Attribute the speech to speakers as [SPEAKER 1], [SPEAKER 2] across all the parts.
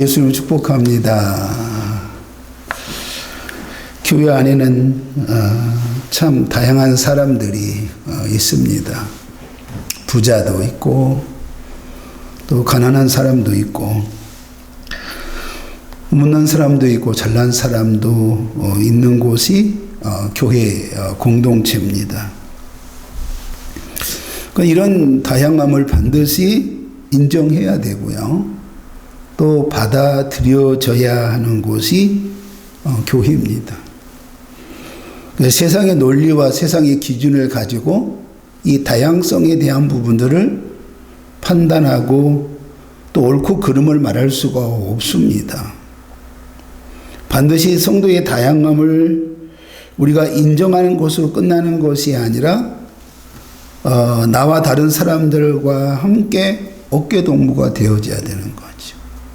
[SPEAKER 1] 예수를 축복합니다. 교회 안에는 참 다양한 사람들이 있습니다. 부자도 있고 또 가난한 사람도 있고 못난 사람도 있고 잘난 사람도 있는 곳이 교회 공동체입니다. 이런 다양함을 반드시 인정해야 되고요. 또 받아들여져야 하는 곳이 교회입니다. 세상의 논리와 세상의 기준을 가지고 이 다양성에 대한 부분들을 판단하고 또 옳고 그름을 말할 수가 없습니다. 반드시 성도의 다양함을 우리가 인정하는 것으로 끝나는 것이 아니라 나와 다른 사람들과 함께 어깨동무가 되어져야 되는 거죠.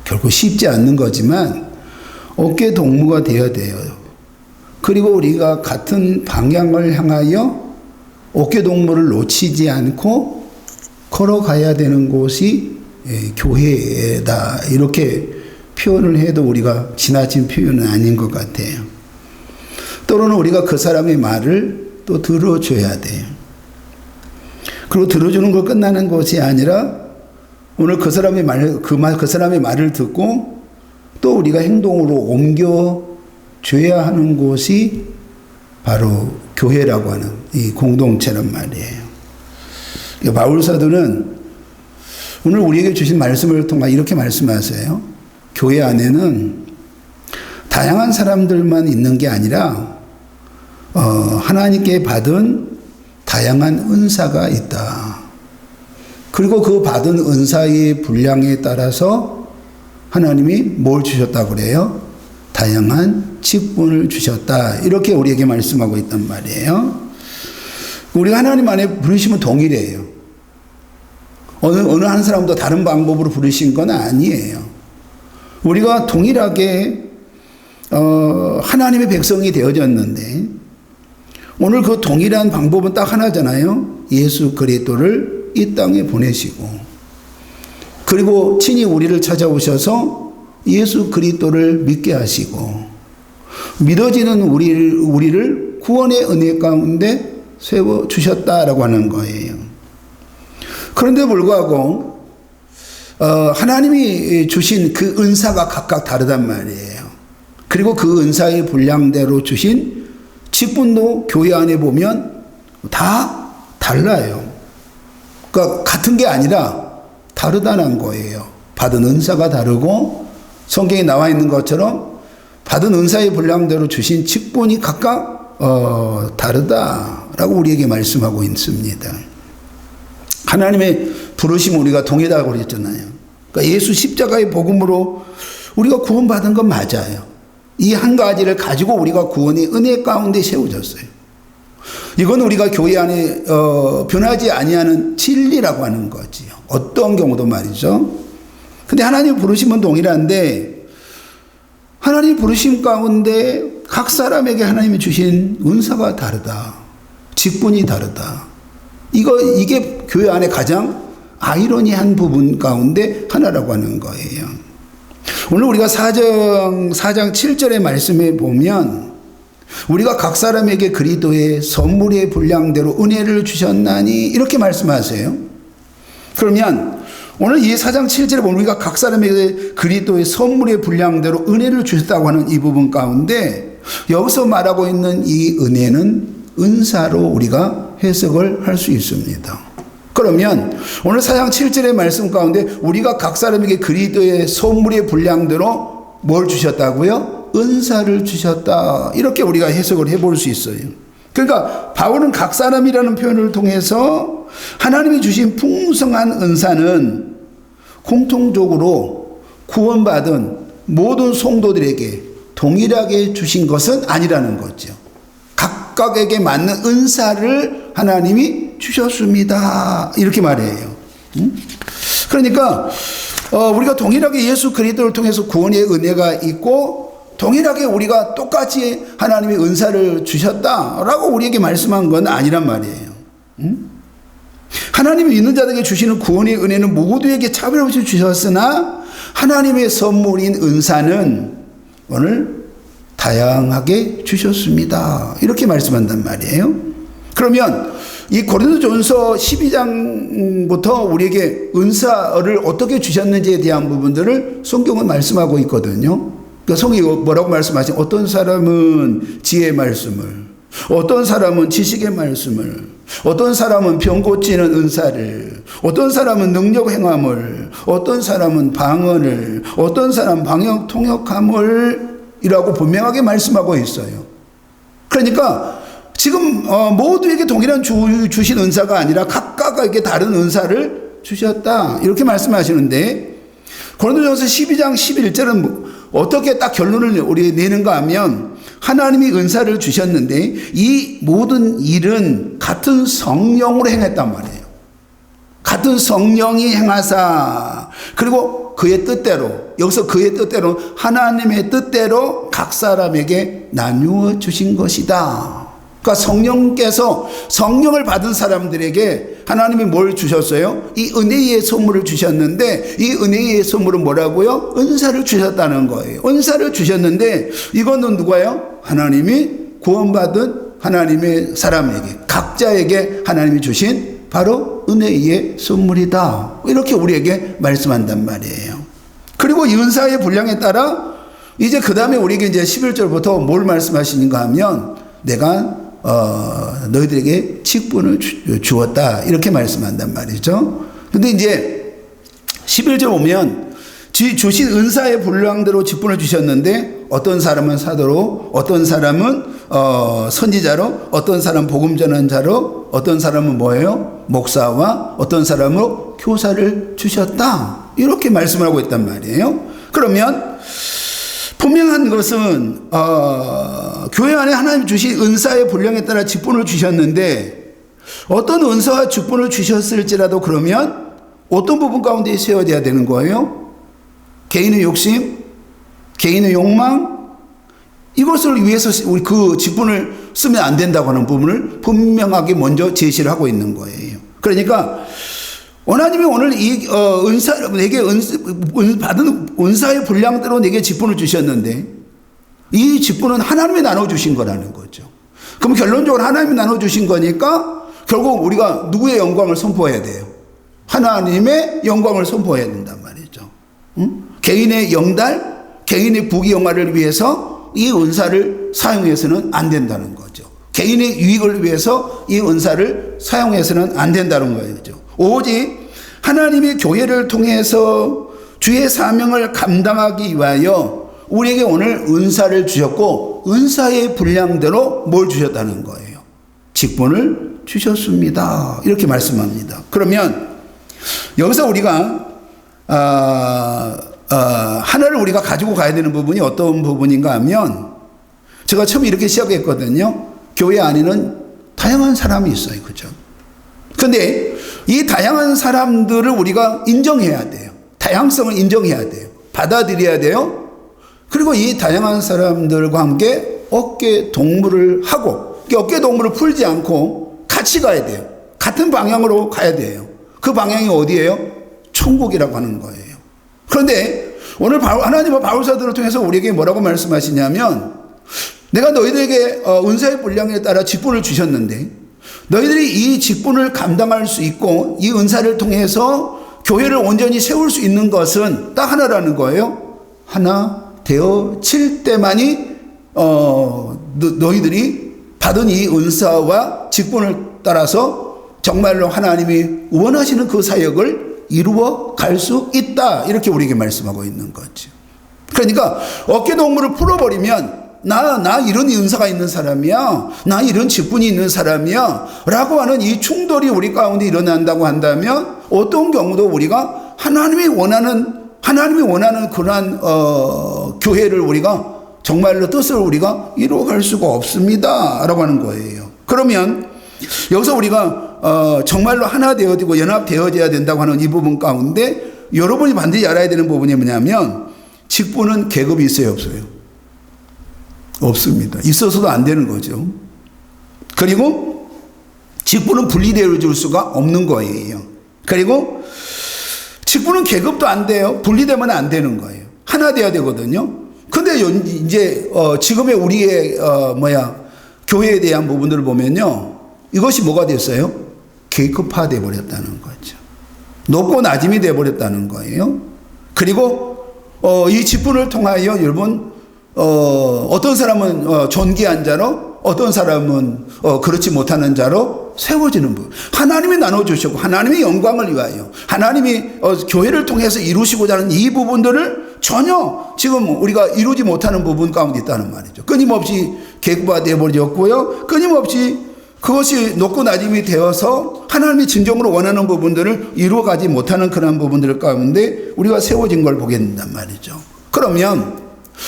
[SPEAKER 1] 결코 쉽지 않는 거지만 어깨동무가 되어야 돼요. 그리고 우리가 같은 방향을 향하여 어깨동무를 놓치지 않고 걸어가야 되는 곳이 교회다. 이렇게 표현을 해도 우리가 지나친 표현은 아닌 것 같아요. 때로는 우리가 그 사람의 말을 또 들어줘야 돼요. 그리고 들어주는 거 끝나는 것이 아니라 오늘 그 사람의 말을 듣고 또 우리가 행동으로 옮겨줘야 하는 곳이 바로 교회라고 하는 이 공동체란 말이에요. 바울 사도는 오늘 우리에게 주신 말씀을 통해 이렇게 말씀하세요. 교회 안에는 다양한 사람들만 있는 게 아니라 하나님께 받은 다양한 은사가 있다. 그리고 그 받은 은사의 분량에 따라서 하나님이 뭘 주셨다고 그래요? 다양한 직분을 주셨다. 이렇게 우리에게 말씀하고 있단 말이에요. 우리가 하나님 안에 부르심은 동일해요. 어느 한 사람도 다른 방법으로 부르신 건 아니에요. 우리가 동일하게 하나님의 백성이 되어졌는데 오늘 그 동일한 방법은 딱 하나잖아요. 예수 그리스도를 이 땅에 보내시고 그리고 친히 우리를 찾아오셔서 예수 그리스도를 믿게 하시고 믿어지는 우리를 구원의 은혜 가운데 세워주셨다라고 하는 거예요. 그런데 불구하고 하나님이 주신 그 은사가 각각 다르단 말이에요. 그리고 그 은사의 분량대로 주신 직분도 교회 안에 보면 다 달라요. 그러니까 같은 게 아니라 다르다는 거예요. 받은 은사가 다르고 성경에 나와 있는 것처럼 받은 은사의 분량대로 주신 직분이 각각 다르다라고 우리에게 말씀하고 있습니다. 하나님의 부르심 우리가 동일하다고 그랬잖아요. 그러니까 예수 십자가의 복음으로 우리가 구원받은 건 맞아요. 이 한 가지를 가지고 우리가 구원의 은혜 가운데 세워졌어요. 이건 우리가 교회 안에 변하지 아니하는 진리라고 하는 거지요. 어떤 경우도 말이죠. 근데 하나님 부르심은 동일한데 하나님 부르심 가운데 각 사람에게 하나님이 주신 은사가 다르다. 직분이 다르다. 이게 교회 안에 가장 아이러니한 부분 가운데 하나라고 하는 거예요. 오늘 우리가 4장 7절의 말씀에 보면 우리가 각 사람에게 그리스도의 선물의 분량대로 은혜를 주셨나니 이렇게 말씀하세요. 그러면 오늘 이 4장 7절에 보면 우리가 각 사람에게 그리스도의 선물의 분량대로 은혜를 주셨다고 하는 이 부분 가운데 여기서 말하고 있는 이 은혜는 은사로 우리가 해석을 할 수 있습니다. 그러면 오늘 4장 7절의 말씀 가운데 우리가 각 사람에게 그리스도의 선물의 분량대로 뭘 주셨다고요? 은사를 주셨다. 이렇게 우리가 해석을 해볼 수 있어요. 그러니까 바울은 각 사람이라는 표현을 통해서 하나님이 주신 풍성한 은사는 공통적으로 구원받은 모든 성도들에게 동일하게 주신 것은 아니라는 거죠. 각각에게 맞는 은사를 하나님이 주셨습니다. 이렇게 말해요. 그러니까 우리가 동일하게 예수 그리스도를 통해서 구원의 은혜가 있고 동일하게 우리가 똑같이 하나님의 은사를 주셨다라고 우리에게 말씀한 건 아니란 말이에요. 하나님이 믿는 자들에게 주시는 구원의 은혜는 모두에게 차별 없이 주셨으나 하나님의 선물인 은사는 오늘 다양하게 주셨습니다. 이렇게 말씀한단 말이에요. 그러면 이 고린도전서 12장부터 우리에게 은사를 어떻게 주셨는지에 대한 부분들을 성경은 말씀하고 있거든요. 그러니까 성경이 뭐라고 말씀하시죠? 어떤 사람은 지혜의 말씀을, 어떤 사람은 지식의 말씀을, 어떤 사람은 병 고치는 은사를, 어떤 사람은 능력 행함을, 어떤 사람은 방언을, 어떤 사람은 방역 통역함을 이라고 분명하게 말씀하고 있어요. 그러니까 지금 모두에게 동일한 주신 은사가 아니라 각각에게 다른 은사를 주셨다 이렇게 말씀하시는데, 고린도전서 12장 11절은 어떻게 딱 결론을 우리 내는가 하면, 하나님이 은사를 주셨는데 이 모든 일은 같은 성령으로 행했단 말이에요. 같은 성령이 행하사, 그리고 그의 뜻대로, 여기서 그의 뜻대로 하나님의 뜻대로 각 사람에게 나누어 주신 것이다. 그러니까 성령께서, 성령을 받은 사람들에게 하나님이 뭘 주셨어요? 이 은혜의 선물을 주셨는데, 이 은혜의 선물은 뭐라고요? 은사를 주셨다는 거예요. 은사를 주셨는데 이거는 누가요? 하나님이 구원받은 하나님의 사람에게, 각자에게 하나님이 주신 바로 은혜의 선물이다. 이렇게 우리에게 말씀한단 말이에요. 그리고 이 은사의 분량에 따라 이제 그 다음에 우리에게 이제 11절부터 뭘 말씀하시는가 하면, 내가 너희들에게 직분을 주었다 이렇게 말씀한단 말이죠. 근데 이제 11절 보면 주신 은사의 분량대로 직분을 주셨는데, 어떤 사람은 사도로, 어떤 사람은 선지자로, 어떤 사람은 복음 전환자로, 어떤 사람은 뭐예요? 목사와, 어떤 사람은 교사를 주셨다 이렇게 말씀을 하고 있단 말이에요. 그러면 분명한 것은 교회 안에 하나님 주신 은사의 분량에 따라 직분을 주셨는데, 어떤 은사와 직분을 주셨을지라도 그러면 어떤 부분 가운데 세워져야 되는 거예요? 개인의 욕심, 개인의 욕망, 이것을 위해서 우리 그 직분을 쓰면 안 된다고 하는 부분을 분명하게 먼저 제시를 하고 있는 거예요. 그러니까 하나님이 오늘 이 내게 받은 은사의 분량대로 내게 직분을 주셨는데, 이 직분은 하나님이 나눠주신 거라는 거죠. 그럼 결론적으로 하나님이 나눠주신 거니까 결국 우리가 누구의 영광을 선포해야 돼요? 하나님의 영광을 선포해야 된단 말이죠. 개인의 영달, 개인의 부귀영화를 위해서 이 은사를 사용해서는 안 된다는 거죠. 개인의 유익을 위해서 이 은사를 사용해서는 안 된다는 거죠. 오직 하나님이 교회를 통해서 주의 사명을 감당하기 위하여 우리에게 오늘 은사를 주셨고, 은사의 분량대로 뭘 주셨다는 거예요? 직분을 주셨습니다. 이렇게 말씀합니다. 그러면 여기서 우리가 하나를 우리가 가지고 가야 되는 부분이 어떤 부분인가 하면, 제가 처음에 이렇게 시작했거든요. 교회 안에는 다양한 사람이 있어요. 그죠? 근데 이 다양한 사람들을 우리가 인정해야 돼요. 다양성을 인정해야 돼요. 받아들여야 돼요. 그리고 이 다양한 사람들과 함께 어깨 동무를 하고, 어깨 동무를 풀지 않고 같이 가야 돼요. 같은 방향으로 가야 돼요. 그 방향이 어디예요? 천국이라고 하는 거예요. 그런데 오늘 하나님은 바울사도를 통해서 우리에게 뭐라고 말씀하시냐면, 내가 너희들에게 은사의 분량에 따라 직분을 주셨는데, 너희들이 이 직분을 감당할 수 있고 이 은사를 통해서 교회를 온전히 세울 수 있는 것은 딱 하나라는 거예요. 하나 되어질 때만이 너희들이 받은 이 은사와 직분을 따라서 정말로 하나님이 원하시는 그 사역을 이루어 갈 수 있다. 이렇게 우리에게 말씀하고 있는 거죠. 그러니까 어깨 동무를 풀어버리면 나 이런 은사가 있는 사람이야, 나 이런 직분이 있는 사람이야 라고 하는 이 충돌이 우리 가운데 일어난다고 한다면, 어떤 경우도 우리가 하나님이 원하는 그러한 교회를 우리가 정말로 뜻을 우리가 이루어갈 수가 없습니다 라고 하는 거예요. 그러면 여기서 우리가 정말로 하나 되어지고 연합되어져야 된다고 하는 이 부분 가운데 여러분이 반드시 알아야 되는 부분이 뭐냐면, 직분은 계급이 있어요, 없어요? 없습니다. 있어서도 안 되는 거죠. 그리고 직분은 분리되어 줄 수가 없는 거예요. 그리고 직분은 계급도 안 돼요. 분리되면 안 되는 거예요. 하나 돼야 되거든요. 근데 이제 지금의 우리의 교회에 대한 부분들을 보면요, 이것이 뭐가 됐어요? 계급화돼 버렸다는 거죠. 높고 낮음이 돼 버렸다는 거예요. 그리고 이 직분을 통하여 여러분 어떤 사람은 존귀한 자로, 어떤 사람은 그렇지 못하는 자로 세워지는 분. 하나님이 나눠주셨고 하나님의 영광을 위하여 하나님이 교회를 통해서 이루시고자 하는 이 부분들을 전혀 지금 우리가 이루지 못하는 부분 가운데 있다는 말이죠. 끊임없이 계급화되어 버렸고요, 끊임없이 그것이 높고 낮음이 되어서 하나님이 진정으로 원하는 부분들을 이루어가지 못하는 그런 부분들 가운데 우리가 세워진 걸 보게 된단 말이죠. 그러면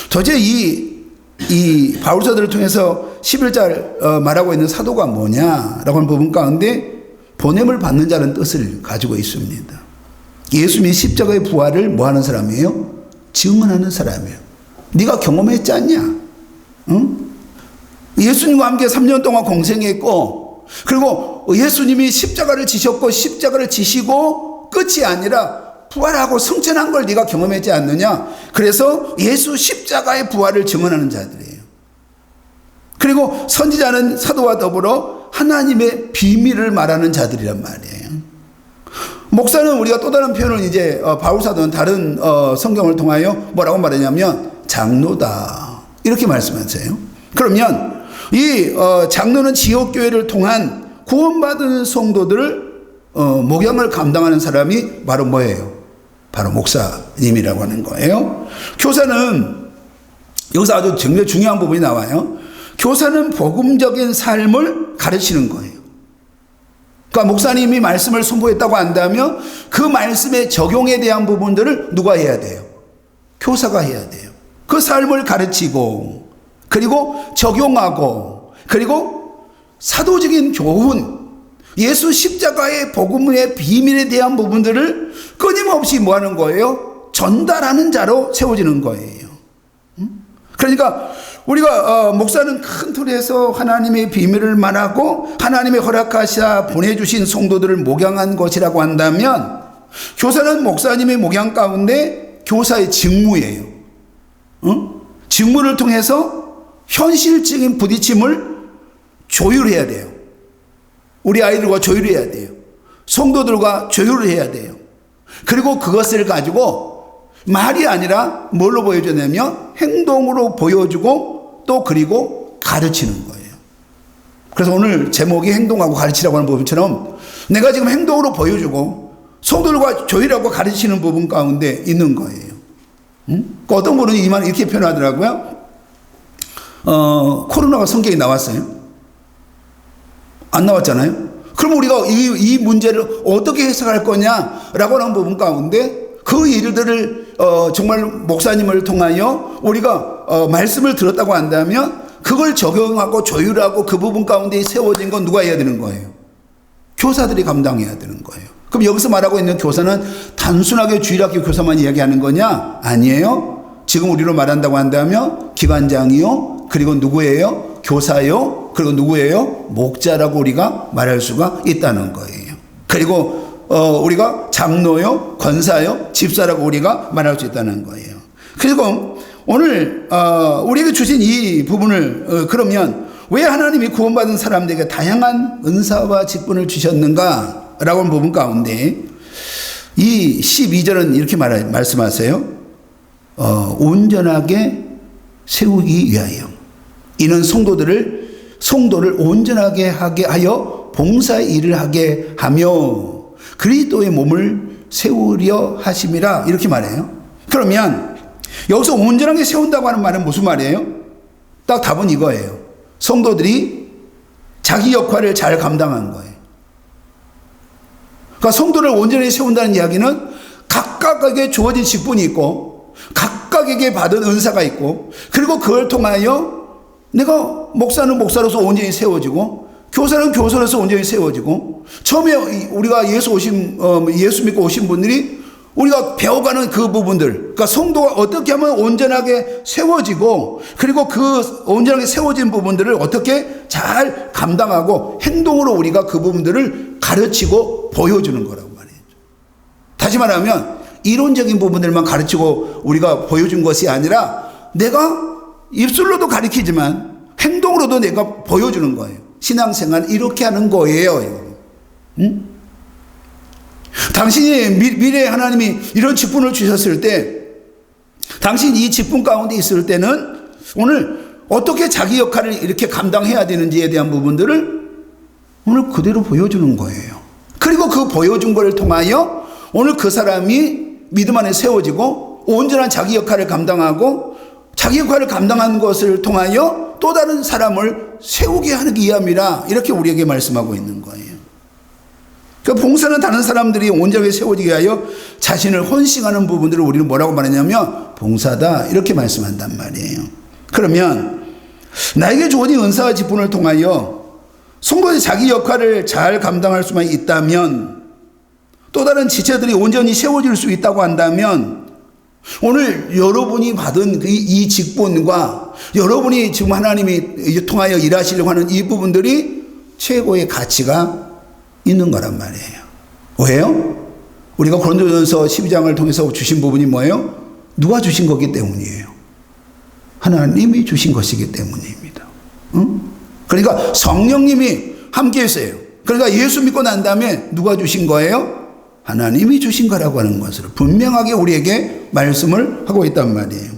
[SPEAKER 1] 도대체 이 바울서들을 통해서 11절 말하고 있는 사도가 뭐냐라고 하는 부분 가운데 보냄을 받는 자는 뜻을 가지고 있습니다. 예수님이 십자가의 부활을 뭐하는 사람이에요? 증언하는 사람이에요. 네가 경험했지 않냐? 응? 예수님과 함께 3년 동안 공생했고, 그리고 예수님이 십자가를 지셨고 십자가를 지시고 끝이 아니라 부활하고 승천한 걸 네가 경험하지 않느냐? 그래서 예수 십자가의 부활을 증언하는 자들이에요. 그리고 선지자는 사도와 더불어 하나님의 비밀을 말하는 자들이란 말이에요. 목사는 우리가 또 다른 표현을 이제 바울사도는 다른 성경을 통하여 뭐라고 말하냐면 장로다, 이렇게 말씀하세요. 그러면 이 장로는 지역교회를 통한 구원받은 성도들을 목양을 감당하는 사람이 바로 뭐예요? 바로 목사님이라고 하는 거예요. 교사는 여기서 아주 정말 중요한 부분이 나와요. 교사는 복음적인 삶을 가르치는 거예요. 그러니까 목사님이 말씀을 선포했다고 한다면 그 말씀의 적용에 대한 부분들을 누가 해야 돼요? 교사가 해야 돼요. 그 삶을 가르치고, 그리고 적용하고, 그리고 사도적인 교훈, 예수 십자가의 복음의 비밀에 대한 부분들을 끊임없이 뭐 하는 거예요? 전달하는 자로 세워지는 거예요. 그러니까 우리가 목사는 큰 틀에서 하나님의 비밀을 말하고 하나님의 허락하사 보내주신 성도들을 목양한 것이라고 한다면, 교사는 목사님의 목양 가운데 교사의 직무예요. 직무를 통해서 현실적인 부딪힘을 조율해야 돼요. 우리 아이들과 조율해야 돼요. 성도들과 조율을 해야 돼요. 그리고 그것을 가지고 말이 아니라 뭘로 보여주냐면 행동으로 보여주고 또 그리고 가르치는 거예요. 그래서 오늘 제목이 행동하고 가르치라고 하는 부분처럼 내가 지금 행동으로 보여주고 성도들과 조율하고 가르치는 부분 가운데 있는 거예요. 어떤 분은 이 말을 이렇게 표현하더라고요. 코로나가 성경에 나왔어요? 안 나왔잖아요. 그럼 우리가 이 문제를 어떻게 해석할 거냐라고 하는 부분 가운데 그 일들을 정말 목사님을 통하여 우리가 말씀을 들었다고 한다면 그걸 적용하고 조율하고 그 부분 가운데 세워진 건 누가 해야 되는 거예요? 교사들이 감당해야 되는 거예요. 그럼 여기서 말하고 있는 교사는 단순하게 주일학교 교사만 이야기하는 거냐? 아니에요. 지금 우리로 말한다고 한다면 기관장이요, 그리고 누구예요? 교사요, 그리고 누구예요? 목자라고 우리가 말할 수가 있다는 거예요. 그리고 우리가 장로요, 권사요, 집사라고 우리가 말할 수 있다는 거예요. 그리고 오늘 우리에게 주신 이 부분을 그러면 왜 하나님이 구원받은 사람들에게 다양한 은사와 직분을 주셨는가 라고 하는 부분 가운데 이 12절은 이렇게 말씀하세요. 온전하게 세우기 위하여 이는 성도를 온전하게 하게 하여 봉사의 일을 하게 하며 그리스도의 몸을 세우려 하심이라, 이렇게 말해요. 그러면 여기서 온전하게 세운다고 하는 말은 무슨 말이에요? 딱 답은 이거예요. 성도들이 자기 역할을 잘 감당하는 거예요. 그러니까 성도를 온전히 세운다는 이야기는 각각에게 주어진 직분이 있고 각각에게 받은 은사가 있고, 그리고 그걸 통하여 내가 목사는 목사로서 온전히 세워지고 교사는 교사로서 온전히 세워지고, 처음에 우리가 예수 믿고 오신 분들이 우리가 배워가는 그 부분들, 그러니까 성도가 어떻게 하면 온전하게 세워지고, 그리고 그 온전하게 세워진 부분들을 어떻게 잘 감당하고 행동으로 우리가 그 부분들을 가르치고 보여주는 거라고 말이죠. 다시 말하면 이론적인 부분들만 가르치고 우리가 보여준 것이 아니라 내가 입술로도 가르치지만 행동으로도 내가 보여주는 거예요. 신앙생활 이렇게 하는 거예요. 응? 당신이 미래에 하나님이 이런 직분을 주셨을 때 당신이 이 직분 가운데 있을 때는 오늘 어떻게 자기 역할을 이렇게 감당해야 되는지에 대한 부분들을 오늘 그대로 보여주는 거예요. 그리고 그 보여준 것을 통하여 오늘 그 사람이 믿음 안에 세워지고 온전한 자기 역할을 감당하고 자기 역할을 감당한 것을 통하여 또 다른 사람을 세우게 하는 게 이함이라 이렇게 우리에게 말씀하고 있는 거예요. 그러니까 봉사는 다른 사람들이 온전하게 세워지게 하여 자신을 헌신하는 부분들을 우리는 뭐라고 말하냐면 봉사다 이렇게 말씀한단 말이에요. 그러면 나에게 주어진 은사와 직분을 통하여 성도의 자기 역할을 잘 감당할 수만 있다면 또 다른 지체들이 온전히 세워질 수 있다고 한다면 오늘 여러분이 받은 이 직분과 여러분이 지금 하나님이 통하여 일하시려고 하는 이 부분들이 최고의 가치가 있는 거란 말이에요. 왜요? 우리가 고린도전서 12장을 통해서 주신 부분이 뭐예요? 누가 주신 거기 때문이에요. 하나님이 주신 것이기 때문입니다. 응? 그러니까 성령님이 함께 했어요. 그러니까 예수 믿고 난 다음에 누가 주신 거예요? 하나님이 주신 거라고 하는 것을 분명하게 우리에게 말씀을 하고 있단 말이에요.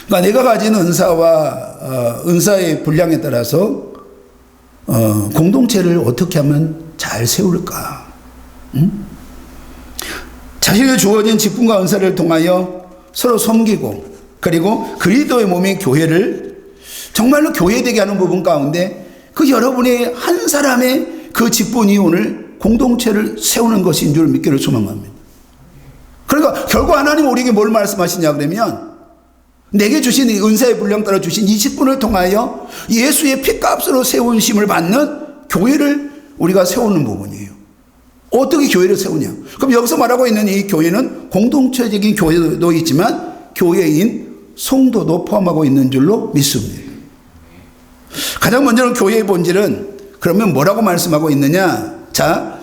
[SPEAKER 1] 그러니까 내가 가진 은사와 은사의 분량에 따라서 공동체를 어떻게 하면 잘 세울까? 응? 자신의 주어진 직분과 은사를 통하여 서로 섬기고 그리고 그리스도의 몸인 교회를 정말로 교회되게 하는 부분 가운데 그 여러분의 한 사람의 그 직분이 오늘 공동체를 세우는 것인 줄 믿기를 소망합니다. 그러니까 결국 하나님 우리에게 뭘 말씀하시냐 그러면 내게 주신 은사의 분량 따라 주신 이 직분을 통하여 예수의 피값으로 세우심을 받는 교회를 우리가 세우는 부분이에요. 어떻게 교회를 세우냐? 그럼 여기서 말하고 있는 이 교회는 공동체적인 교회도 있지만 교회인 성도도 포함하고 있는 줄로 믿습니다. 가장 먼저는 교회의 본질은 그러면 뭐라고 말씀하고 있느냐? 자,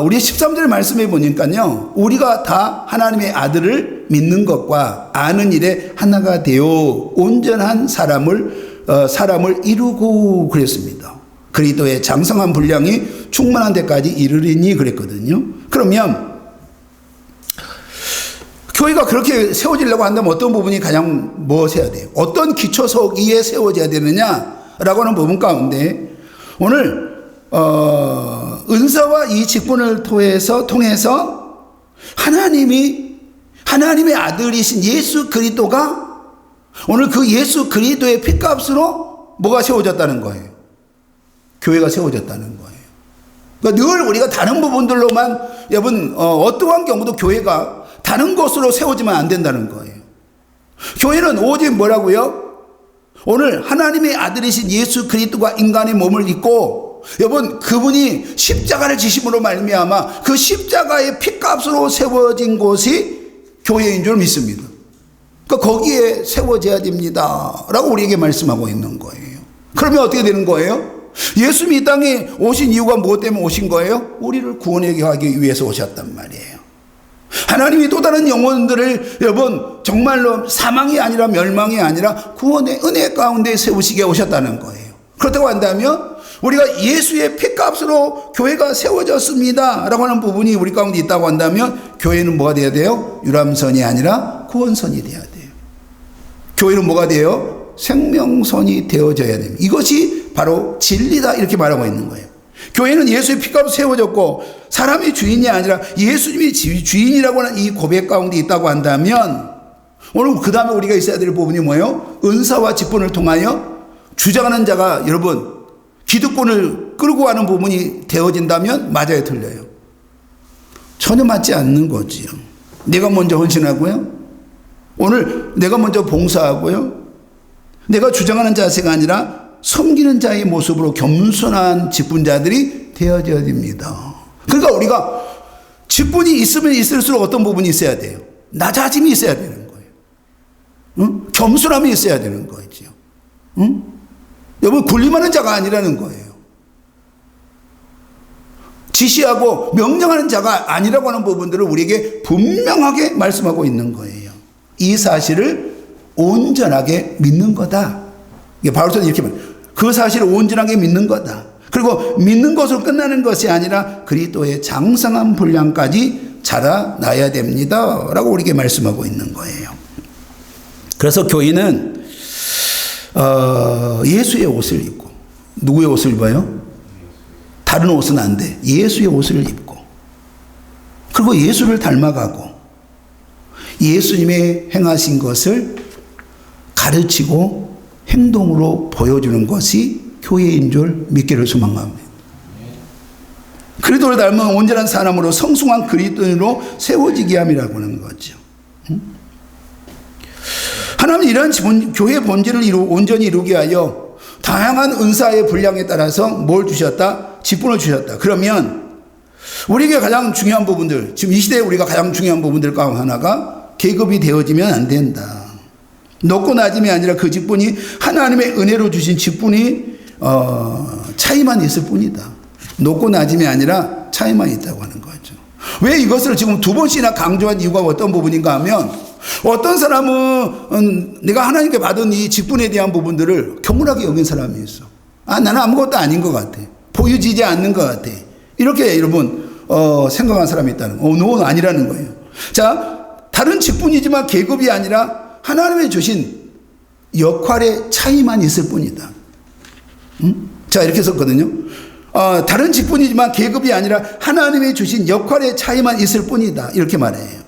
[SPEAKER 1] 우리 13절 말씀해 보니까요, 우리가 다 하나님의 아들을 믿는 것과 아는 일에 하나가 되어 온전한 사람을 이루고 그랬습니다. 그리스도의 장성한 분량이 충만한 데까지 이르리니 그랬거든요. 그러면 교회가 그렇게 세워지려고 한다면 어떤 부분이 가장 무엇해야 돼요? 어떤 기초석 위에 세워져야 되느냐라고 하는 부분 가운데 오늘 은사와 이 직분을 통해서 하나님의 아들이신 예수 그리스도가 오늘 그 예수 그리스도의 피값으로 뭐가 세워졌다는 거예요? 교회가 세워졌다는 거예요. 그러니까 늘 우리가 다른 부분들로만 여러분 어떠한 경우도 교회가 다른 것으로 세워지면 안 된다는 거예요. 교회는 오직 뭐라고요? 오늘 하나님의 아들이신 예수 그리스도가 인간의 몸을 입고 여러분 그분이 십자가를 지심으로 말미암아 그 십자가의 피값으로 세워진 곳이 교회인 줄 믿습니다. 그러니까 거기에 세워져야 됩니다 라고 우리에게 말씀하고 있는 거예요. 그러면 어떻게 되는 거예요? 예수님이 이 땅에 오신 이유가 무엇 때문에 오신 거예요? 우리를 구원하게 하기 위해서 오셨단 말이에요. 하나님이 또 다른 영혼들을 여러분 정말로 사망이 아니라 멸망이 아니라 구원의 은혜 가운데 세우시게 오셨다는 거예요. 그렇다고 한다면 우리가 예수의 피값으로 교회가 세워졌습니다 라고 하는 부분이 우리 가운데 있다고 한다면 교회는 뭐가 돼야 돼요? 유람선이 아니라 구원선이 돼야 돼요. 교회는 뭐가 돼요? 생명선이 되어져야 됩니다. 이것이 바로 진리다 이렇게 말하고 있는 거예요. 교회는 예수의 피값으로 세워졌고 사람이 주인이 아니라 예수님이 주인이라고 하는 이 고백 가운데 있다고 한다면 오늘 그 다음에 우리가 있어야 될 부분이 뭐예요? 은사와 직분을 통하여 주장하는 자가 여러분 기득권을 끌고 가는 부분이 되어진다면 맞아요, 틀려요? 전혀 맞지 않는 거지요. 내가 먼저 헌신하고요, 오늘 내가 먼저 봉사하고요, 내가 주장하는 자세가 아니라 섬기는 자의 모습으로 겸손한 직분자들이 되어져야 됩니다. 그러니까 우리가 직분이 있으면 있을수록 어떤 부분이 있어야 돼요? 낮아짐이 있어야 되는 거예요. 응? 겸손함이 있어야 되는 거죠. 응? 여러분 군림하는 자가 아니라는 거예요. 지시하고 명령하는 자가 아니라고 하는 부분들을 우리에게 분명하게 말씀하고 있는 거예요. 이 사실을 온전하게 믿는 거다. 바울서는 이렇게 말해요. 그 사실을 온전하게 믿는 거다. 그리고 믿는 것으로 끝나는 것이 아니라 그리스도의 장성한 분량까지 자라나야 됩니다 라고 우리에게 말씀하고 있는 거예요. 그래서 교인은 예수의 옷을 입고, 누구의 옷을 입어요? 다른 옷은 안 돼. 예수의 옷을 입고, 그리고 예수를 닮아가고 예수님의 행하신 것을 가르치고 행동으로 보여주는 것이 교회인 줄 믿기를 소망합니다. 그리스도를 닮은 온전한 사람으로 성숙한 그리스도인으로 세워지게 함이라고 하는 거죠. 하나님은 이러한 교회의 본질을 온전히 이루게 하여 다양한 은사의 분량에 따라서 뭘 주셨다? 직분을 주셨다. 그러면 우리에게 가장 중요한 부분들, 지금 이 시대에 우리가 가장 중요한 부분들 가운데 하나가 계급이 되어지면 안 된다. 높고 낮음이 아니라 그 직분이 하나님의 은혜로 주신 직분이 차이만 있을 뿐이다. 높고 낮음이 아니라 차이만 있다고 하는 거죠. 왜 이것을 지금 두 번씩이나 강조한 이유가 어떤 부분인가 하면, 어떤 사람은 내가 하나님께 받은 이 직분에 대한 부분들을 교문하게 여긴 사람이 있어. 나는 아무것도 아닌 것 같아. 보여지지 않는 것 같아. 이렇게 여러분 생각한 사람이 있다는 거. 너는 아니라는 거예요. 자, 다른 직분이지만 계급이 아니라 하나님이 주신 역할의 차이만 있을 뿐이다. 자, 이렇게 썼거든요. 다른 직분이지만 계급이 아니라 하나님이 주신 역할의 차이만 있을 뿐이다. 이렇게 말해요.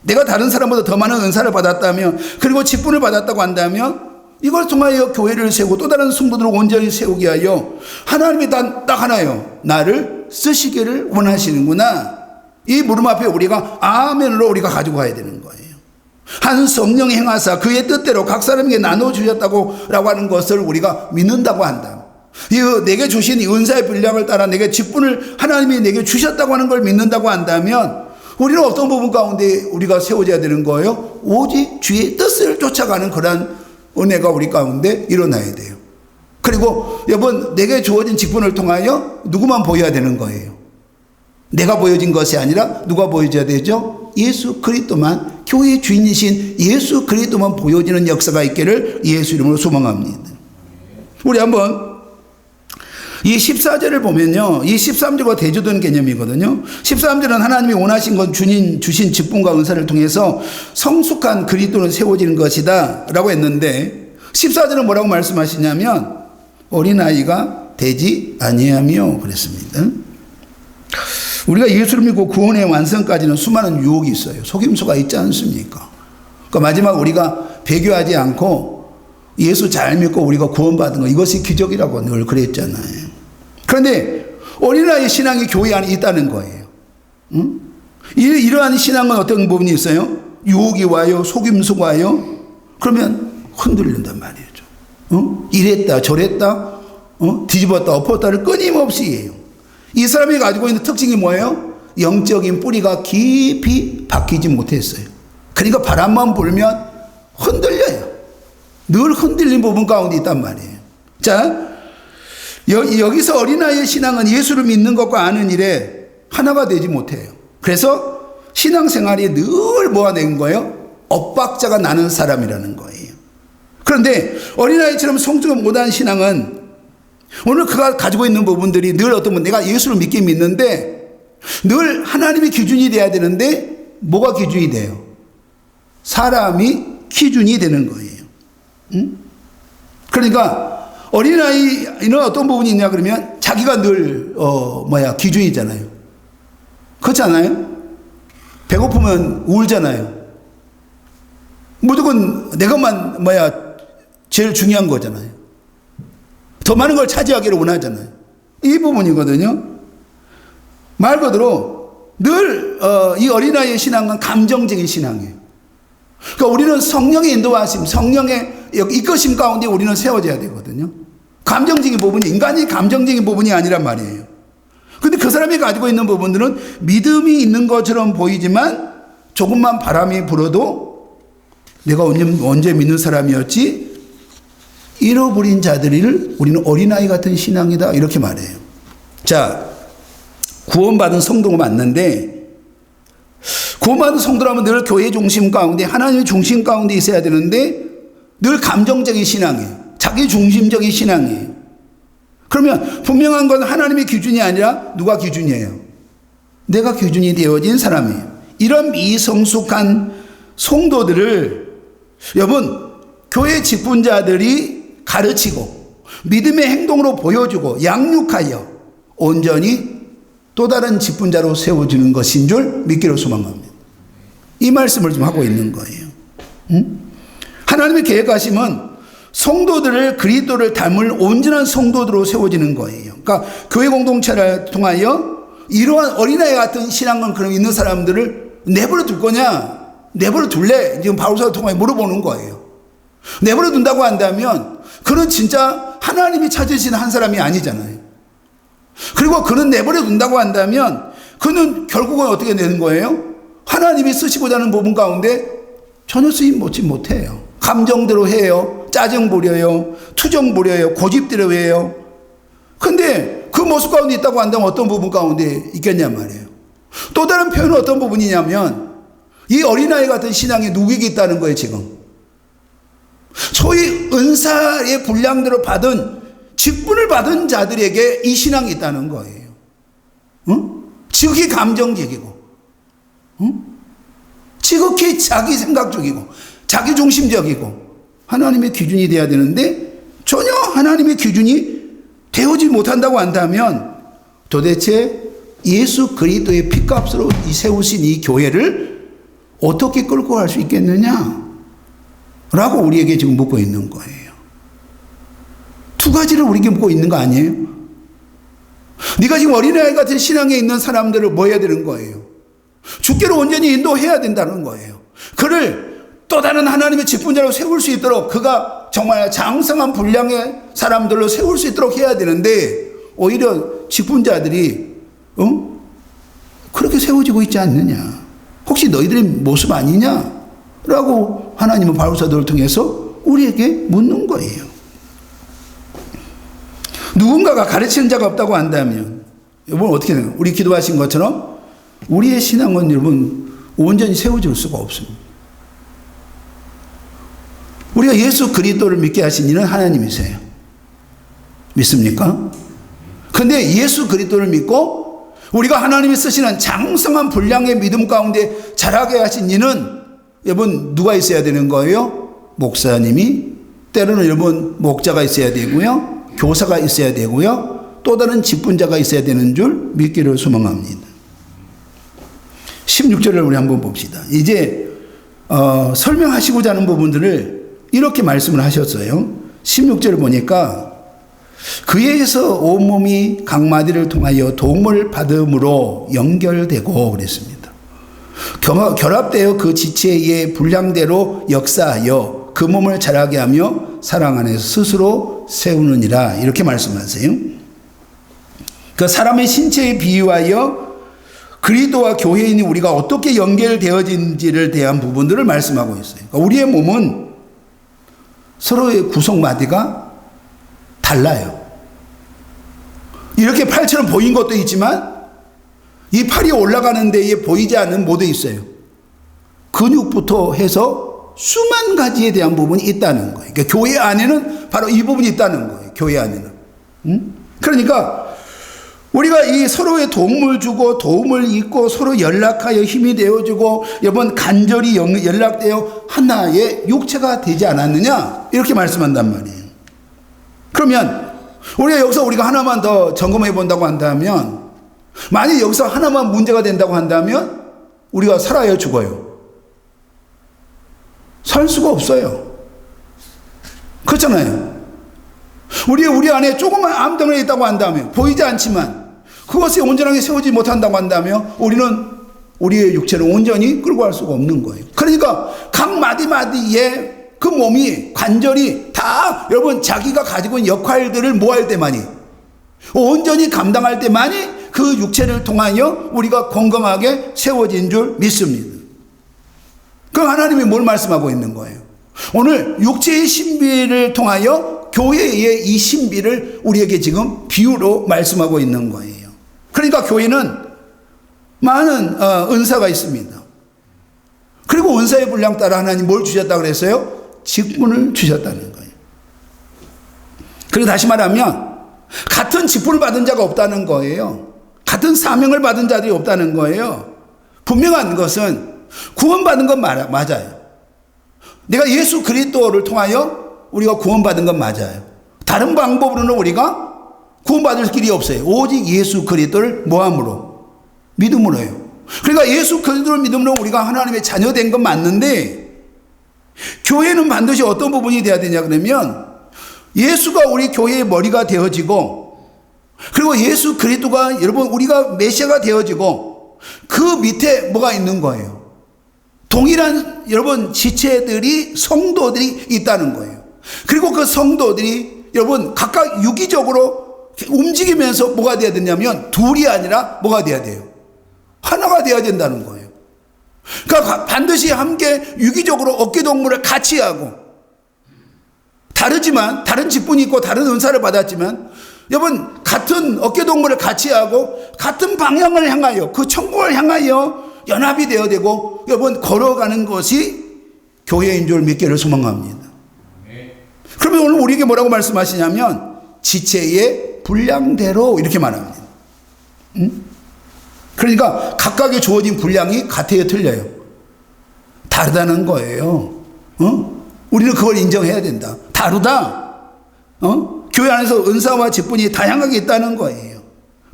[SPEAKER 1] 내가 다른 사람보다 더 많은 은사를 받았다면, 그리고 직분을 받았다고 한다면, 이걸 통하여 교회를 세우고 또 다른 성도들을 온전히 세우게 하여 하나님이 딱 하나요. 나를 쓰시기를 원하시는구나. 이 물음 앞에 우리가 아멘으로 우리가 가지고 가야 되는 거예요. 한 성령이 행하사 그의 뜻대로 각 사람에게 나눠주셨다고 라고 하는 것을 우리가 믿는다고 한다. 내게 주신 은사의 분량을 따라 내게 직분을 하나님이 내게 주셨다고 하는 걸 믿는다고 한다면, 우리는 어떤 부분 가운데 우리가 세워져야 되는 거예요? 오직 주의 뜻을 쫓아가는 그런 은혜가 우리 가운데 일어나야 돼요. 그리고 여러분, 내게 주어진 직분을 통하여 누구만 보여야 되는 거예요? 내가 보여진 것이 아니라 누가 보여줘야 되죠? 예수 그리스도만, 교회의 주인이신 예수 그리스도만 보여지는 역사가 있기를 예수 이름으로 소망합니다. 우리 한번 이 14절을 보면요, 이 13절과 대조되는 개념이거든요. 13절은 하나님이 원하신 건 주신 직분과 은사를 통해서 성숙한 그리스도는 세워지는 것이다 라고 했는데, 14절은 뭐라고 말씀하시냐면 어린아이가 되지 아니하며 그랬습니다. 우리가 예수를 믿고 구원의 완성까지는 수많은 유혹이 있어요. 속임수가 있지 않습니까? 그러니까 마지막 우리가 배교하지 않고 예수 잘 믿고 우리가 구원받은 거, 이것이 기적이라고 늘 그랬잖아요. 그런데 어린아이의 신앙이 교회 안에 있다는 거예요. 이러한 신앙은 어떤 부분이 있어요? 유혹이 와요, 속임수가 와요. 그러면 흔들린단 말이죠. 이랬다 저랬다, 뒤집었다 엎었다를 끊임없이 해요. 이 사람이 가지고 있는 특징이 뭐예요? 영적인 뿌리가 깊이 박히지 못했어요. 그러니까 바람만 불면 흔들려요. 늘 흔들린 부분 가운데 있단 말이에요. 자, 여기서 어린아이의 신앙은 예수를 믿는 것과 아는 일에 하나가 되지 못해요. 그래서 신앙생활이 늘 뭐가 된 거예요? 엇박자가 나는 사람이라는 거예요. 그런데 어린아이처럼 성숙을 못한 신앙은 오늘 그가 가지고 있는 부분들이 늘 어떤 분, 내가 예수를 믿긴 믿는데 늘 하나님이 기준이 돼야 되는데 뭐가 기준이 돼요? 사람이 기준이 되는 거예요. 그러니까 어린아이는 어떤 부분이 있냐 그러면 자기가 늘 기준이잖아요. 그렇지 않아요? 배고프면 울잖아요. 무조건 내 것만 제일 중요한 거잖아요. 더 많은 걸 차지하기를 원하잖아요. 이 부분이거든요. 말 그대로 늘 이 어린아이의 신앙은 감정적인 신앙이에요. 그러니까 우리는 성령의 인도하심, 성령의 이끄심 가운데 우리는 세워져야 되거든요. 감정적인 부분이, 인간이 감정적인 부분이 아니란 말이에요. 근데 그 사람이 가지고 있는 부분들은 믿음이 있는 것처럼 보이지만 조금만 바람이 불어도 내가 언제 믿는 사람이었지? 잃어버린 자들을 우리는 어린아이 같은 신앙이다 이렇게 말해요. 자, 구원받은 성도가 맞는데, 구원받은 성도라면 늘 교회 중심 가운데, 하나님의 중심 가운데 있어야 되는데 늘 감정적인 신앙이에요. 자기 중심적인 신앙이에요. 그러면 분명한 건 하나님의 기준이 아니라 누가 기준이에요? 내가 기준이 되어진 사람이에요. 이런 미성숙한 성도들을 여러분 교회 직분자들이 가르치고 믿음의 행동으로 보여주고 양육하여 온전히 또 다른 직분자로 세워주는 것인 줄 믿기로 소망합니다. 이 말씀을 좀 하고 있는 거예요. 하나님의 계획하심은 성도들을 그리스도를 닮을 온전한 성도들로 세워지는 거예요. 그러니까 교회 공동체를 통하여 이러한 어린아이 같은 신앙은 그럼 있는 사람들을 내버려 둘 거냐? 내버려 둘래? 지금 바울사를 통하여 물어보는 거예요. 내버려 둔다고 한다면 그는 진짜 하나님이 찾으신 한 사람이 아니잖아요. 그리고 그는 내버려 둔다고 한다면 그는 결국은 어떻게 되는 거예요? 하나님이 쓰시고자 하는 부분 가운데 전혀 쓰임 받지 못해요. 감정대로 해요. 짜증 부려요. 투정 부려요. 고집대로 해요. 근데 그 모습 가운데 있다고 한다면 어떤 부분 가운데 있겠냔 말이에요. 또 다른 표현은 어떤 부분이냐면 이 어린아이 같은 신앙이 누구에게 있다는 거예요 지금. 소위 은사의 분량대로 받은 직분을 받은 자들에게 이 신앙이 있다는 거예요. 지극히 감정적이고 지극히 자기 생각적이고 자기 중심적이고 하나님의 기준이 돼야 되는데 전혀 하나님의 기준이 되어지 못한다고 한다면 도대체 예수 그리스도의 피값으로 세우신 이 교회를 어떻게 끌고 갈 수 있겠느냐 라고 우리에게 지금 묻고 있는 거예요. 두 가지를 우리에게 묻고 있는 거 아니에요? 네가 지금 어린아이 같은 신앙에 있는 사람들을 뭐 해야 되는 거예요? 주께로 온전히 인도해야 된다는 거예요. 그를 또 다른 하나님의 직분자로 세울 수 있도록 그가 정말 장성한 분량의 사람들로 세울 수 있도록 해야 되는데 오히려 직분자들이 그렇게 세워지고 있지 않느냐. 혹시 너희들의 모습 아니냐? 라고 하나님은 바울사도를 통해서 우리에게 묻는 거예요. 누군가가 가르치는 자가 없다고 한다면 여러분 어떻게 돼요? 우리 기도하신 것처럼 우리의 신앙은 여러분 온전히 세워질 수가 없습니다. 우리가 예수 그리스도를 믿게 하신 이는 하나님이세요. 믿습니까? 근데 예수 그리스도를 믿고 우리가 하나님이 쓰시는 장성한 분량의 믿음 가운데 자라게 하신 이는 여러분 누가 있어야 되는 거예요? 목사님이, 때로는 여러분 목자가 있어야 되고요, 교사가 있어야 되고요, 또 다른 직분자가 있어야 되는 줄 믿기를 소망합니다. 16절을 우리 한번 봅시다. 이제 설명하시고자 하는 부분들을 이렇게 말씀을 하셨어요. 16절을 보니까 그에게서 온몸이 각마디를 통하여 도움을 받음으로 연결되고 그랬습니다. 결합되어 그 지체의 분량대로 역사하여 그 몸을 자라게 하며 사랑 안에서 스스로 세우느니라 이렇게 말씀하세요. 그 사람의 신체에 비유하여 그리스도와 교회인이 우리가 어떻게 연결되어진지를 대한 부분들을 말씀하고 있어요. 그러니까 우리의 몸은 서로의 구성마디가 달라요. 이렇게 팔처럼 보인 것도 있지만 이 팔이 올라가는 데에 보이지 않는 모두 있어요. 근육부터 해서 수만 가지에 대한 부분이 있다는 거예요. 그러니까 교회 안에는 바로 이 부분이 있다는 거예요. 교회 안에는. 그러니까 우리가 이 서로의 도움을 주고 도움을 잊고 서로 연락하여 힘이 되어주고 여러분 간절히 연락되어 하나의 육체가 되지 않았느냐 이렇게 말씀한단 말이에요. 그러면 우리가 하나만 더 점검해 본다고 한다면 만약 여기서 하나만 문제가 된다고 한다면 우리가 살아요 죽어요? 살 수가 없어요. 그렇잖아요. 우리 안에 조그만 암덩어리 있다고 한다면 보이지 않지만 그것이 온전하게 세우지 못한다고 한다면 우리는 우리의 육체를 온전히 끌고 갈 수가 없는 거예요. 그러니까 각 마디마디에 그 몸이 관절이 다 여러분 자기가 가지고 있는 역할들을 모할 때만이 온전히 감당할 때만이 그 육체를 통하여 우리가 건강하게 세워진 줄 믿습니다. 그럼 하나님이 뭘 말씀하고 있는 거예요? 오늘 육체의 신비를 통하여 교회의 이 신비를 우리에게 지금 비유로 말씀하고 있는 거예요. 그러니까 교회는 많은 은사가 있습니다. 그리고 은사의 분량 따라 하나님 뭘 주셨다고 그랬어요? 직분을 주셨다는 거예요. 그리고 다시 말하면 같은 직분을 받은 자가 없다는 거예요. 같은 사명을 받은 자들이 없다는 거예요. 분명한 것은 구원받은 건 맞아요. 내가 예수 그리스도를 통하여 우리가 구원받은 건 맞아요. 다른 방법으로는 우리가 구원받을 길이 없어요. 오직 예수 그리스도를 뭐함으로? 믿음으로요. 그러니까 예수 그리스도를 믿음으로 우리가 하나님의 자녀된 건 맞는데, 교회는 반드시 어떤 부분이 돼야 되냐 그러면 예수가 우리 교회의 머리가 되어지고, 그리고 예수 그리스도가 여러분 우리가 메시아가 되어지고, 그 밑에 뭐가 있는 거예요? 동일한 여러분 지체들이, 성도들이 있다는 거예요. 그리고 그 성도들이 여러분 각각 유기적으로 움직이면서 뭐가 돼야 되냐면 둘이 아니라 뭐가 돼야 돼요? 하나가 돼야 된다는 거예요. 그러니까 반드시 함께 유기적으로 어깨동무를 같이 하고, 다르지만 다른 직분이 있고 다른 은사를 받았지만 여러분 같은 어깨동무를 같이 하고 같은 방향을 향하여, 그 천국을 향하여 연합이 되어야 되고 여러분 걸어가는 것이 교회인 줄 믿기를 소망합니다. 그러면 오늘 우리에게 뭐라고 말씀하시냐면 지체의 분량대로 이렇게 말합니다. 그러니까 각각의 주어진 분량이 같아요, 틀려요? 다르다는 거예요. 우리는 그걸 인정해야 된다. 다르다. 교회 안에서 은사와 직분이 다양하게 있다는 거예요.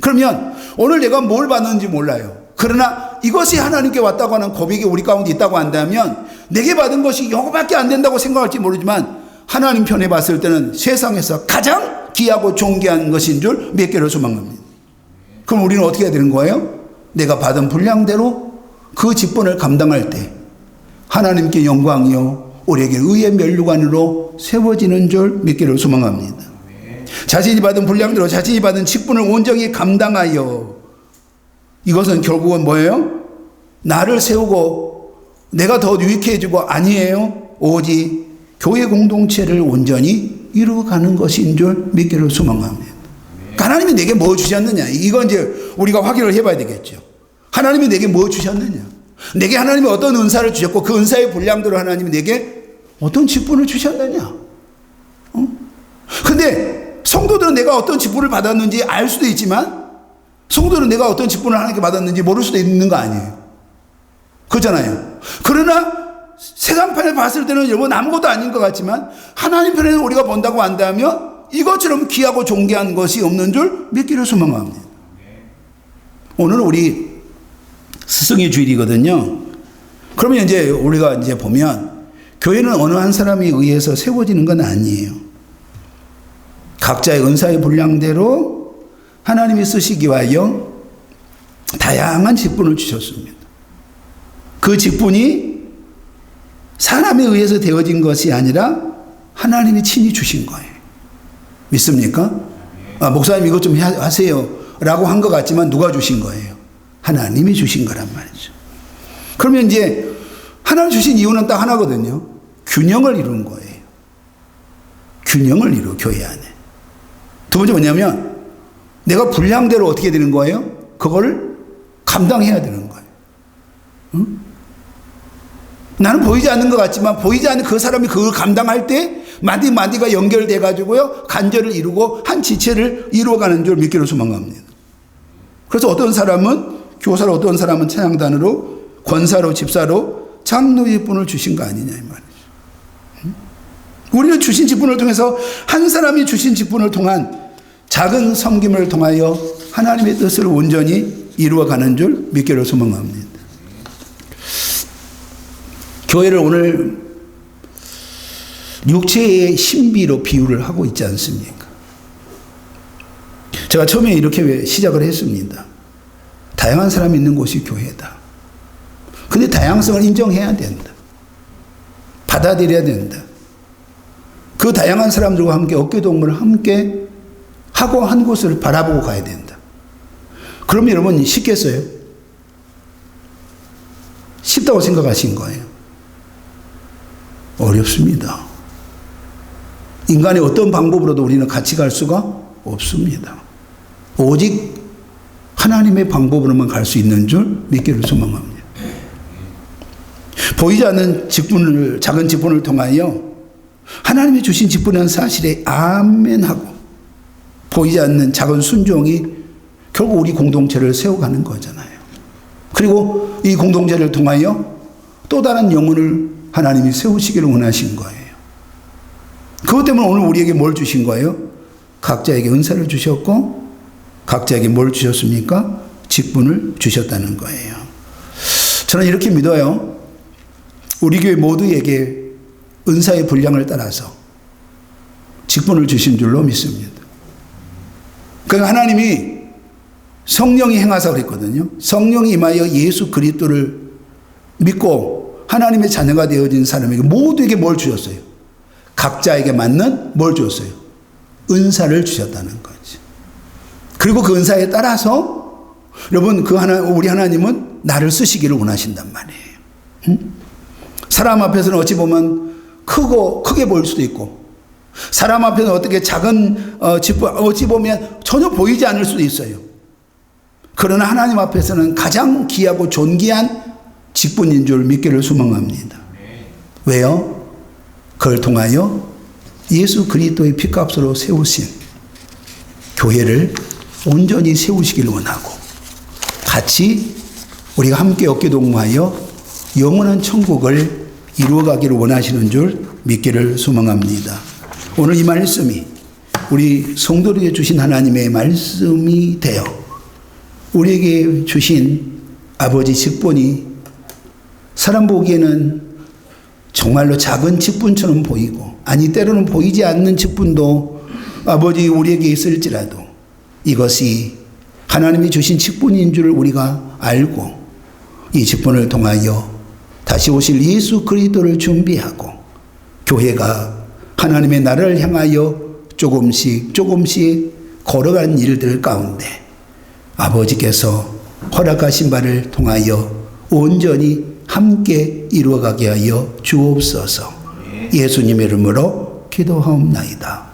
[SPEAKER 1] 그러면 오늘 내가 뭘 받는지 몰라요. 그러나 이것이 하나님께 왔다고 하는 고백이 우리 가운데 있다고 한다면 내게 받은 것이 이거밖에 안 된다고 생각할지 모르지만 하나님 편에 봤을 때는 세상에서 가장 귀하고 존귀한 것인 줄 몇 개를 소망합니다. 그럼 우리는 어떻게 해야 되는 거예요? 내가 받은 분량대로 그 직분을 감당할 때 하나님께 영광이요 우리에게 의의 면류관으로 세워지는 줄 믿기를 소망합니다. 자신이 받은 분량대로 자신이 받은 직분을 온전히 감당하여, 이것은 결국은 뭐예요? 나를 세우고 내가 더 유익해지고 아니에요. 오직 교회 공동체를 온전히 이루어가는 것인 줄 믿기를 소망합니다. 하나님이 내게 뭐 주셨느냐, 이건 이제 우리가 확인을 해봐야 되겠죠. 하나님이 내게 뭐 주셨느냐, 내게 하나님이 어떤 은사를 주셨고 그 은사의 분량대로 하나님이 내게 어떤 직분을 주셨느냐. 근데 성도들은 내가 어떤 직분을 받았는지 알 수도 있지만 성도들은 내가 어떤 직분을 하나님께 받았는지 모를 수도 있는 거 아니에요. 그렇잖아요. 그러나 세상편에 봤을 때는 여러분 아무것도 아닌 것 같지만 하나님 편에서 우리가 본다고 한다면 이것처럼 귀하고 존귀한 것이 없는 줄 믿기를 소망합니다. 오늘은 우리 스승의 주일이거든요. 그러면 이제 우리가 이제 보면 교회는 어느 한 사람에 의해서 세워지는 건 아니에요. 각자의 은사의 분량대로 하나님이 쓰시기 위하여 다양한 직분을 주셨습니다. 그 직분이 사람에 의해서 되어진 것이 아니라 하나님이 친히 주신 거예요. 믿습니까? 목사님 이것 좀 하세요 라고 한 것 같지만 누가 주신 거예요? 하나님이 주신 거란 말이죠. 그러면 이제 하나님 주신 이유는 딱 하나거든요. 균형을 이루는 거예요. 균형을 이루어 교회 안에. 두 번째 뭐냐면 내가 분량대로 어떻게 되는 거예요? 그걸 감당해야 되는 거예요. 응? 나는 보이지 않는 것 같지만 보이지 않는 그 사람이 그걸 감당할 때 마디마디가 연결돼 가지고요 간절을 이루고 한 지체를 이루어가는 줄 믿기로 소망합니다. 그래서 어떤 사람은 교사로, 어떤 사람은 찬양단으로, 권사로, 집사로 장로의 분을 주신 거 아니냐 이 말이죠. 우리는 주신 직분을 통해서 한 사람이 주신 직분을 통한 작은 섬김을 통하여 하나님의 뜻을 온전히 이루어가는 줄 믿기로 소망합니다. 교회를 오늘 육체의 신비로 비유를 하고 있지 않습니까? 제가 처음에 이렇게 시작을 했습니다. 다양한 사람이 있는 곳이 교회다. 근데 다양성을 인정해야 된다. 받아들여야 된다. 그 다양한 사람들과 함께 어깨동무를 함께 하고 한 곳을 바라보고 가야 된다. 그러면 여러분 쉽겠어요? 쉽다고 생각하신 거예요? 어렵습니다. 인간의 어떤 방법으로도 우리는 같이 갈 수가 없습니다. 오직 하나님의 방법으로만 갈 수 있는 줄 믿기를 소망합니다. 보이지 않는 직분을, 작은 직분을 통하여 하나님이 주신 직분이라는 사실에 아멘하고 보이지 않는 작은 순종이 결국 우리 공동체를 세워가는 거잖아요. 그리고 이 공동체를 통하여 또 다른 영혼을 하나님이 세우시기를 원하신 거예요. 그것 때문에 오늘 우리에게 뭘 주신 거예요? 각자에게 은사를 주셨고 각자에게 뭘 주셨습니까? 직분을 주셨다는 거예요. 저는 이렇게 믿어요. 우리 교회 모두에게 은사의 분량을 따라서 직분을 주신 줄로 믿습니다. 그러니까 하나님이 성령이 행하사 그랬거든요. 성령이 임하여 예수 그리스도를 믿고 하나님의 자녀가 되어진 사람에게 모두에게 뭘 주셨어요? 각자에게 맞는 뭘 주었어요? 은사를 주셨다는 거지. 그리고 그 은사에 따라서 여러분 우리 하나님은 나를 쓰시기를 원하신단 말이에요. 응? 사람 앞에서는 어찌 보면 크게 보일 수도 있고 사람 앞에서는 어떻게 작은 직분 어찌 보면 전혀 보이지 않을 수도 있어요. 그러나 하나님 앞에서는 가장 귀하고 존귀한 직분인 줄 믿기를 소망합니다. 왜요? 그걸 통하여 예수 그리스도의 피값으로 세우신 교회를 온전히 세우시기를 원하고 같이 우리가 함께 어깨동무하여 영원한 천국을 이루어가기를 원하시는 줄 믿기를 소망합니다. 오늘 이 말씀이 우리 성도들에게 주신 하나님의 말씀이 되어 우리에게 주신 아버지 직분이 사람 보기에는 정말로 작은 직분처럼 보이고 아니 때로는 보이지 않는 직분도 아버지 우리에게 있을지라도 이것이 하나님이 주신 직분인 줄 우리가 알고 이 직분을 통하여 다시 오실 예수 그리스도를 준비하고 교회가 하나님의 나라를 향하여 조금씩 걸어가는 일들 가운데 아버지께서 허락하신 바를 통하여 온전히 함께 이루어가게 하여 주옵소서. 예수님의 이름으로 기도하옵나이다.